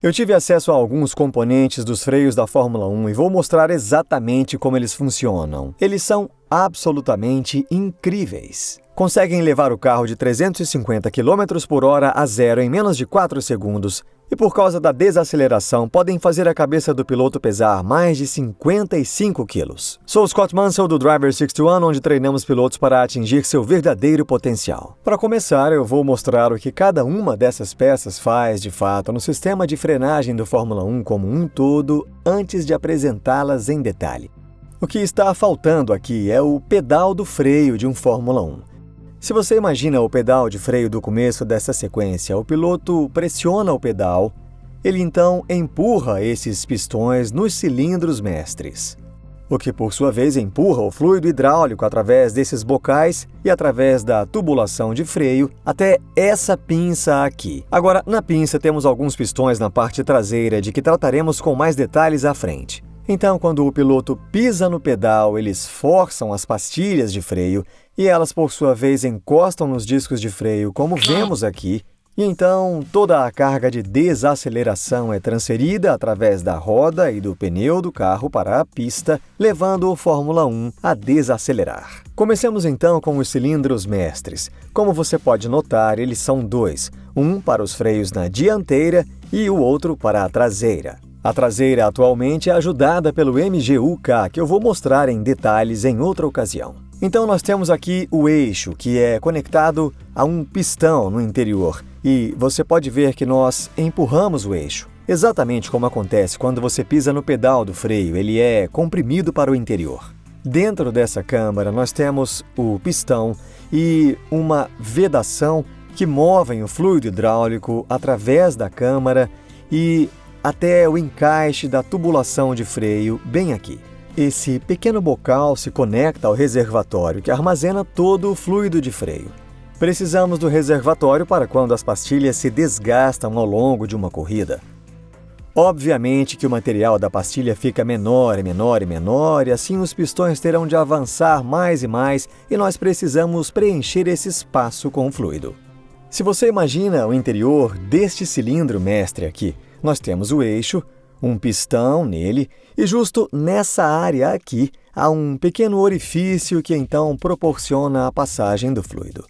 Eu tive acesso a alguns componentes dos freios da Fórmula 1 e vou mostrar exatamente como eles funcionam. Eles são absolutamente incríveis. Conseguem levar o carro de 350 km por hora a zero em menos de 4 segundos e, por causa da desaceleração, podem fazer a cabeça do piloto pesar mais de 55 quilos. Sou Scott Mansell do Driver 61, onde treinamos pilotos para atingir seu verdadeiro potencial. Para começar, eu vou mostrar o que cada uma dessas peças faz, de fato, no sistema de frenagem do Fórmula 1 como um todo, antes de apresentá-las em detalhe. O que está faltando aqui é o pedal do freio de um Fórmula 1. Se você imagina o pedal de freio do começo dessa sequência, o piloto pressiona o pedal, ele então empurra esses pistões nos cilindros mestres, o que por sua vez empurra o fluido hidráulico através desses bocais e através da tubulação de freio até essa pinça aqui. Agora, na pinça temos alguns pistões na parte traseira, de que trataremos com mais detalhes à frente. Então, quando o piloto pisa no pedal, eles forçam as pastilhas de freio e elas, por sua vez, encostam nos discos de freio, como vemos aqui. E então, toda a carga de desaceleração é transferida através da roda e do pneu do carro para a pista, levando o Fórmula 1 a desacelerar. Comecemos então com os cilindros mestres. Como você pode notar, eles são dois, um para os freios na dianteira e o outro para a traseira. A traseira atualmente é ajudada pelo MGU-K, que eu vou mostrar em detalhes em outra ocasião. Então nós temos aqui o eixo, que é conectado a um pistão no interior, e você pode ver que nós empurramos o eixo. Exatamente como acontece quando você pisa no pedal do freio, ele é comprimido para o interior. Dentro dessa câmara nós temos o pistão e uma vedação que movem o fluido hidráulico através da câmara e até o encaixe da tubulação de freio bem aqui. Esse pequeno bocal se conecta ao reservatório que armazena todo o fluido de freio. Precisamos do reservatório para quando as pastilhas se desgastam ao longo de uma corrida. Obviamente que o material da pastilha fica menor e menor e menor, e assim os pistões terão de avançar mais e mais, e nós precisamos preencher esse espaço com fluido. Se você imagina o interior deste cilindro mestre aqui, nós temos o eixo, um pistão nele, e justo nessa área aqui há um pequeno orifício que então proporciona a passagem do fluido.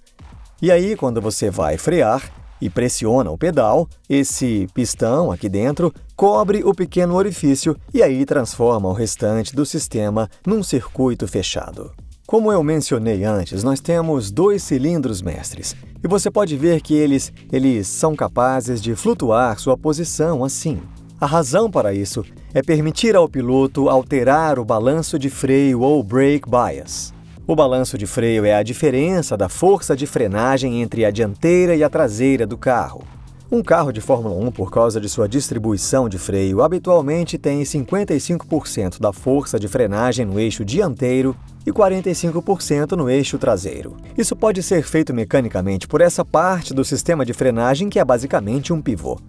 E aí, quando você vai frear e pressiona o pedal, esse pistão aqui dentro cobre o pequeno orifício e aí transforma o restante do sistema num circuito fechado. Como eu mencionei antes, nós temos dois cilindros mestres, e você pode ver que eles são capazes de flutuar sua posição assim. A razão para isso é permitir ao piloto alterar o balanço de freio ou brake bias. O balanço de freio é a diferença da força de frenagem entre a dianteira e a traseira do carro. Um carro de Fórmula 1, por causa de sua distribuição de freio, habitualmente tem 55% da força de frenagem no eixo dianteiro e 45% no eixo traseiro. Isso pode ser feito mecanicamente por essa parte do sistema de frenagem que é basicamente um pivô.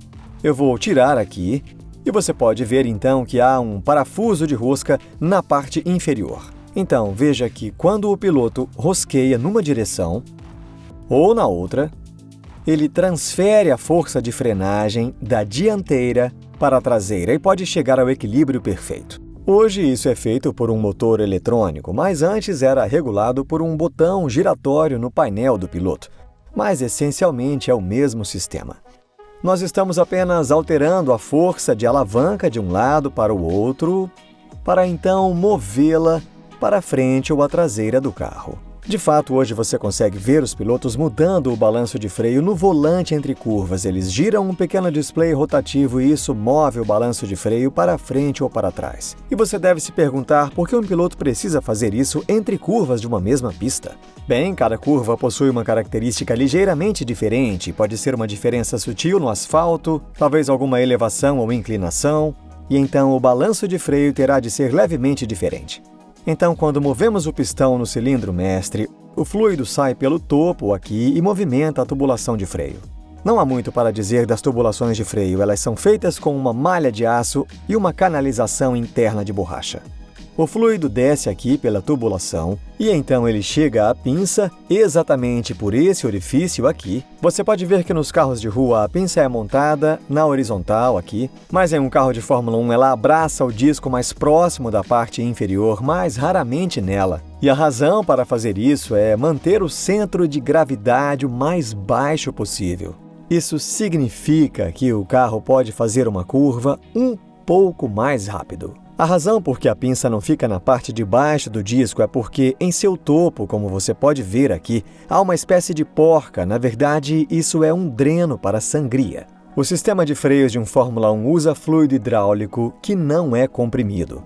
Eu vou tirar aqui e você pode ver então que há um parafuso de rosca na parte inferior. Então veja que quando o piloto rosqueia numa direção ou na outra, ele transfere a força de frenagem da dianteira para a traseira e pode chegar ao equilíbrio perfeito. Hoje isso é feito por um motor eletrônico, mas antes era regulado por um botão giratório no painel do piloto. Mas essencialmente é o mesmo sistema. Nós estamos apenas alterando a força de alavanca de um lado para o outro, para então movê-la para a frente ou a traseira do carro. De fato, hoje você consegue ver os pilotos mudando o balanço de freio no volante entre curvas. Eles giram um pequeno display rotativo e isso move o balanço de freio para frente ou para trás. E você deve se perguntar por que um piloto precisa fazer isso entre curvas de uma mesma pista. Bem, cada curva possui uma característica ligeiramente diferente. Pode ser uma diferença sutil no asfalto, talvez alguma elevação ou inclinação, e então o balanço de freio terá de ser levemente diferente. Então, quando movemos o pistão no cilindro mestre, o fluido sai pelo topo aqui e movimenta a tubulação de freio. Não há muito para dizer das tubulações de freio, elas são feitas com uma malha de aço e uma canalização interna de borracha. O fluido desce aqui pela tubulação e então ele chega à pinça exatamente por esse orifício aqui. Você pode ver que nos carros de rua a pinça é montada na horizontal aqui, mas em um carro de Fórmula 1 ela abraça o disco mais próximo da parte inferior, mais raramente nela. E a razão para fazer isso é manter o centro de gravidade o mais baixo possível. Isso significa que o carro pode fazer uma curva um pouco mais rápido. A razão por que a pinça não fica na parte de baixo do disco é porque em seu topo, como você pode ver aqui, há uma espécie de porca. Na verdade, isso é um dreno para sangria. O sistema de freios de um Fórmula 1 usa fluido hidráulico que não é comprimido.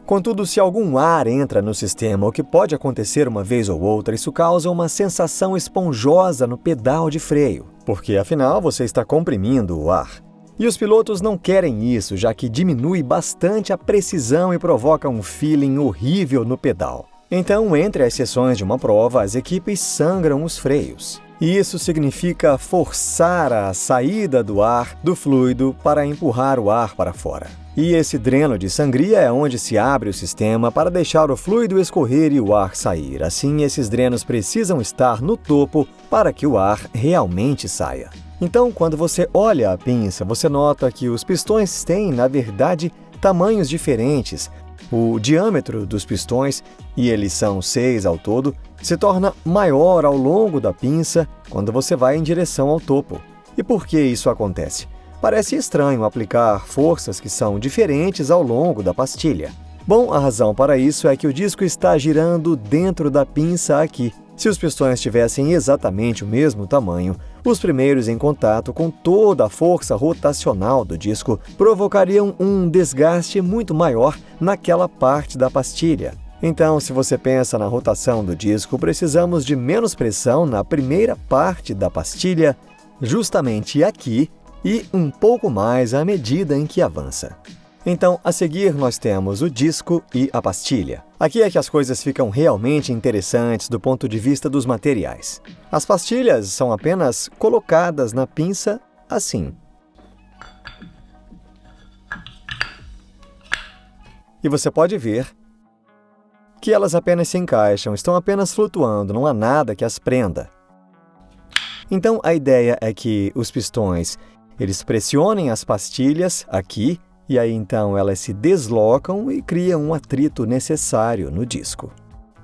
Contudo, se algum ar entra no sistema, o que pode acontecer uma vez ou outra, isso causa uma sensação esponjosa no pedal de freio, porque afinal você está comprimindo o ar. E os pilotos não querem isso, já que diminui bastante a precisão e provoca um feeling horrível no pedal. Então, entre as sessões de uma prova, as equipes sangram os freios. E isso significa forçar a saída do ar do fluido para empurrar o ar para fora. E esse dreno de sangria é onde se abre o sistema para deixar o fluido escorrer e o ar sair. Assim, esses drenos precisam estar no topo para que o ar realmente saia. Então, quando você olha a pinça, você nota que os pistões têm, na verdade, tamanhos diferentes. O diâmetro dos pistões, e eles são 6 ao todo, se torna maior ao longo da pinça quando você vai em direção ao topo. E por que isso acontece? Parece estranho aplicar forças que são diferentes ao longo da pastilha. Bom, a razão para isso é que o disco está girando dentro da pinça aqui. Se os pistões tivessem exatamente o mesmo tamanho, os primeiros em contato com toda a força rotacional do disco provocariam um desgaste muito maior naquela parte da pastilha. Então, se você pensa na rotação do disco, precisamos de menos pressão na primeira parte da pastilha, justamente aqui, e um pouco mais à medida em que avança. Então, a seguir nós temos o disco e a pastilha. Aqui é que as coisas ficam realmente interessantes do ponto de vista dos materiais. As pastilhas são apenas colocadas na pinça assim. E você pode ver que elas apenas se encaixam, estão apenas flutuando, não há nada que as prenda. Então, a ideia é que os pistões, eles pressionem as pastilhas aqui, e aí então elas se deslocam e criam um atrito necessário no disco.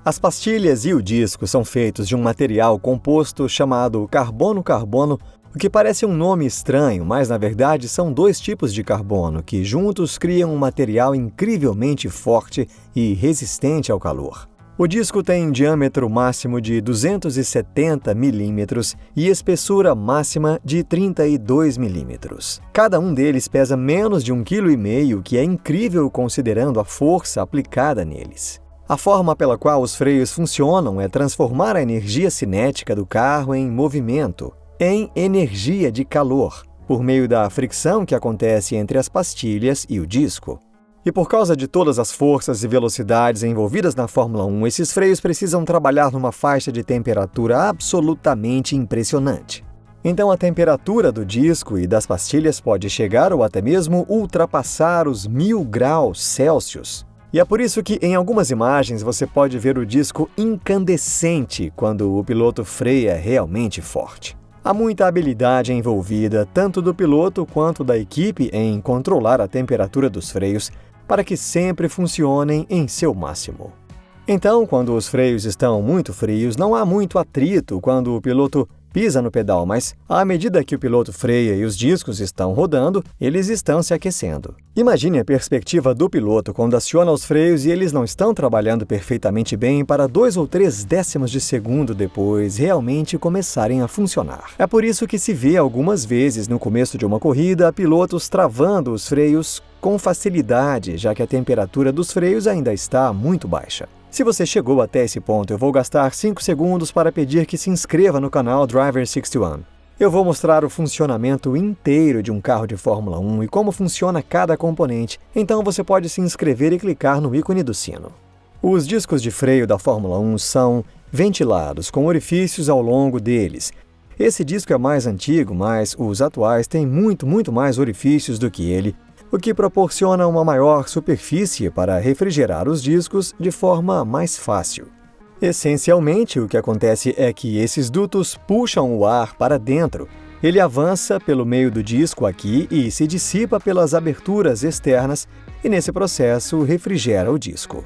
As pastilhas e o disco são feitos de um material composto chamado carbono-carbono, o que parece um nome estranho, mas na verdade são dois tipos de carbono que juntos criam um material incrivelmente forte e resistente ao calor. O disco tem diâmetro máximo de 270 milímetros e espessura máxima de 32 milímetros. Cada um deles pesa menos de 1,5 kg, que é incrível considerando a força aplicada neles. A forma pela qual os freios funcionam é transformar a energia cinética do carro em movimento, em energia de calor, por meio da fricção que acontece entre as pastilhas e o disco. E por causa de todas as forças e velocidades envolvidas na Fórmula 1, esses freios precisam trabalhar numa faixa de temperatura absolutamente impressionante. Então a temperatura do disco e das pastilhas pode chegar ou até mesmo ultrapassar os 1000 graus Celsius. E é por isso que em algumas imagens você pode ver o disco incandescente quando o piloto freia realmente forte. Há muita habilidade envolvida, tanto do piloto quanto da equipe, em controlar a temperatura dos freios para que sempre funcionem em seu máximo. Então, quando os freios estão muito frios, não há muito atrito quando o piloto pisa no pedal, mas à medida que o piloto freia e os discos estão rodando, eles estão se aquecendo. Imagine a perspectiva do piloto quando aciona os freios e eles não estão trabalhando perfeitamente bem para 2 ou 3 décimos de segundo depois realmente começarem a funcionar. É por isso que se vê algumas vezes no começo de uma corrida pilotos travando os freios com facilidade, já que a temperatura dos freios ainda está muito baixa. Se você chegou até esse ponto, eu vou gastar 5 segundos para pedir que se inscreva no canal Driver 61. Eu vou mostrar o funcionamento inteiro de um carro de Fórmula 1 e como funciona cada componente, então você pode se inscrever e clicar no ícone do sino. Os discos de freio da Fórmula 1 são ventilados, com orifícios ao longo deles. Esse disco é mais antigo, mas os atuais têm muito mais orifícios do que ele, o que proporciona uma maior superfície para refrigerar os discos de forma mais fácil. Essencialmente, o que acontece é que esses dutos puxam o ar para dentro. Ele avança pelo meio do disco aqui e se dissipa pelas aberturas externas e, nesse processo, refrigera o disco.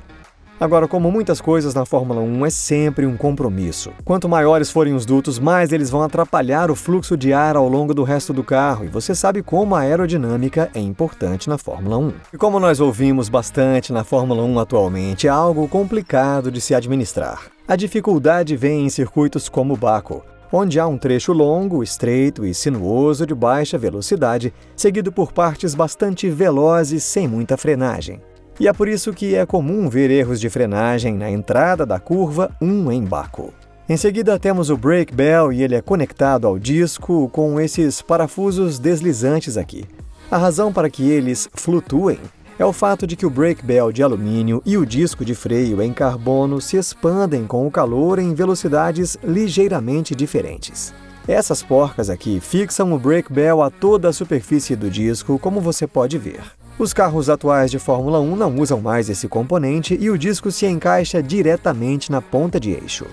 Agora, como muitas coisas na Fórmula 1, é sempre um compromisso. Quanto maiores forem os dutos, mais eles vão atrapalhar o fluxo de ar ao longo do resto do carro, e você sabe como a aerodinâmica é importante na Fórmula 1. E como nós ouvimos bastante na Fórmula 1 atualmente, é algo complicado de se administrar. A dificuldade vem em circuitos como Baku, onde há um trecho longo, estreito e sinuoso de baixa velocidade, seguido por partes bastante velozes sem muita frenagem. E é por isso que é comum ver erros de frenagem na entrada da curva 1 em Baku. Em seguida temos o brake bell e ele é conectado ao disco com esses parafusos deslizantes aqui. A razão para que eles flutuem é o fato de que o brake bell de alumínio e o disco de freio em carbono se expandem com o calor em velocidades ligeiramente diferentes. Essas porcas aqui fixam o brake bell a toda a superfície do disco, como você pode ver. Os carros atuais de Fórmula 1 não usam mais esse componente e o disco se encaixa diretamente na ponta de eixo.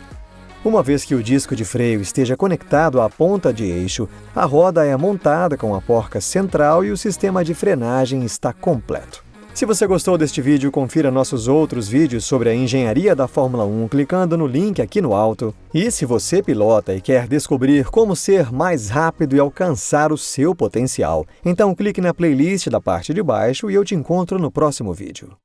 Uma vez que o disco de freio esteja conectado à ponta de eixo, a roda é montada com a porca central e o sistema de frenagem está completo. Se você gostou deste vídeo, confira nossos outros vídeos sobre a engenharia da Fórmula 1 clicando no link aqui no alto. E se você pilota e quer descobrir como ser mais rápido e alcançar o seu potencial, então clique na playlist da parte de baixo e eu te encontro no próximo vídeo.